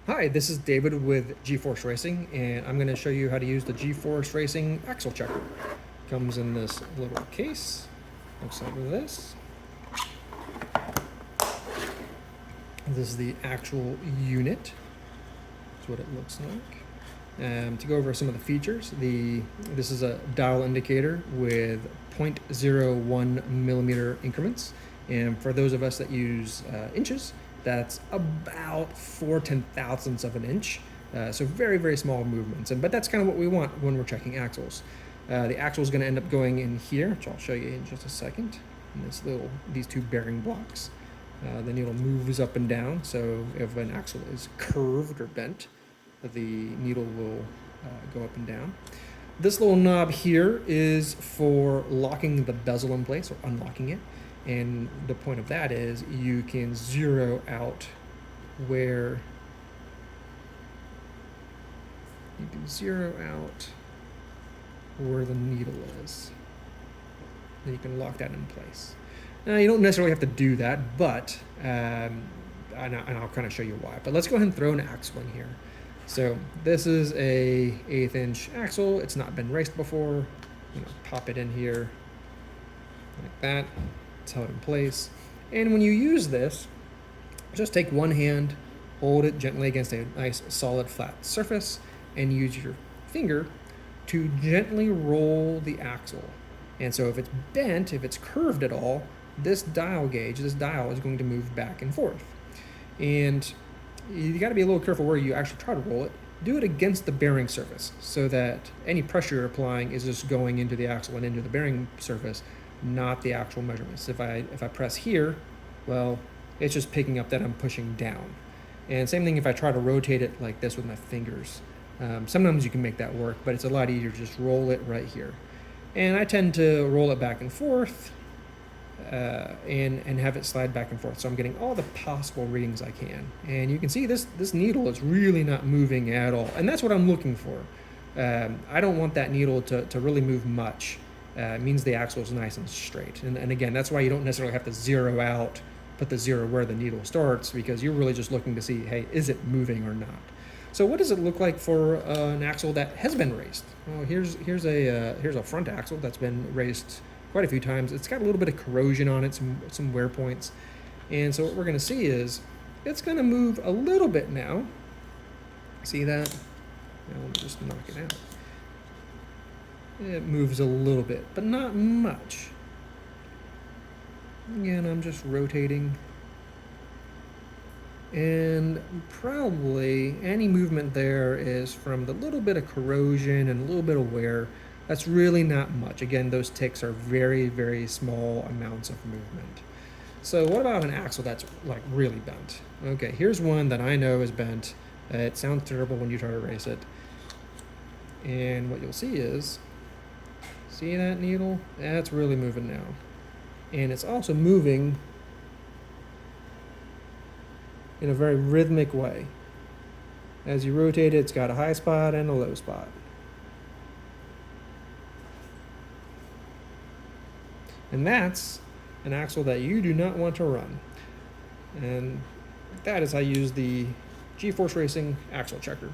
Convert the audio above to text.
Hi, this is David with GeForce Racing, and I'm going to show you how to use the GeForce Racing axle checker. Comes in this little case, looks like this. This is the actual unit. That's what it looks like. To go over some of the features, this is a dial indicator with 0.01 millimeter increments, and for those of us that use inches, that's about 4/10,000ths of an inch. So very small movements, but that's kind of what we want when we're checking axles. The axle is going to end up going in here, which I'll show you in just a second. In these two bearing blocks. The needle moves up and down, so if an axle is curved or bent, the needle will go up and down. This little knob here is for locking the bezel in place or unlocking it. And the point of that is you can zero out where the needle is. And you can lock that in place. Now, you don't necessarily have to do that, but, and I'll kind of show you why. But let's go ahead and throw an axle in here. So this is a 1/8 inch axle. It's not been raced before. Pop it in here like that. It's held in place. And when you use this, just take one hand, hold it gently against a nice solid flat surface, and use your finger to gently roll the axle. And so if it's bent, if it's curved at all, this dial is going to move back and forth. And you got to be a little careful where you actually try to roll it. Do it against the bearing surface so that any pressure you're applying is just going into the axle and into the bearing surface, not the actual measurements. If I press here, well, it's just picking up that I'm pushing down. And same thing if I try to rotate it like this with my fingers. Sometimes you can make that work, but it's a lot easier to just roll it right here. And I tend to roll it back and forth and have it slide back and forth. So I'm getting all the possible readings I can. And you can see this needle is really not moving at all. And that's what I'm looking for. I don't want that needle to really move much. It means the axle is nice and straight. And again, that's why you don't necessarily have to zero out, put the zero where the needle starts, because you're really just looking to see, hey, is it moving or not? So what does it look like for an axle that has been raced? Well, here's a front axle that's been raced quite a few times. It's got a little bit of corrosion on it, some wear points. And so what we're going to see is it's going to move a little bit now. See that? Now let me just knock it out. It moves a little bit, but not much. Again, I'm just rotating. And probably any movement there is from the little bit of corrosion and a little bit of wear. That's really not much. Again, those ticks are very small amounts of movement. So what about an axle that's like really bent? Okay, here's one that I know is bent. It sounds terrible when you try to race it. And what you'll see is, see that needle? That's really moving now. And it's also moving in a very rhythmic way. As you rotate it, it's got a high spot and a low spot. And that's an axle that you do not want to run. And that is how I use the GeForce Racing axle checker.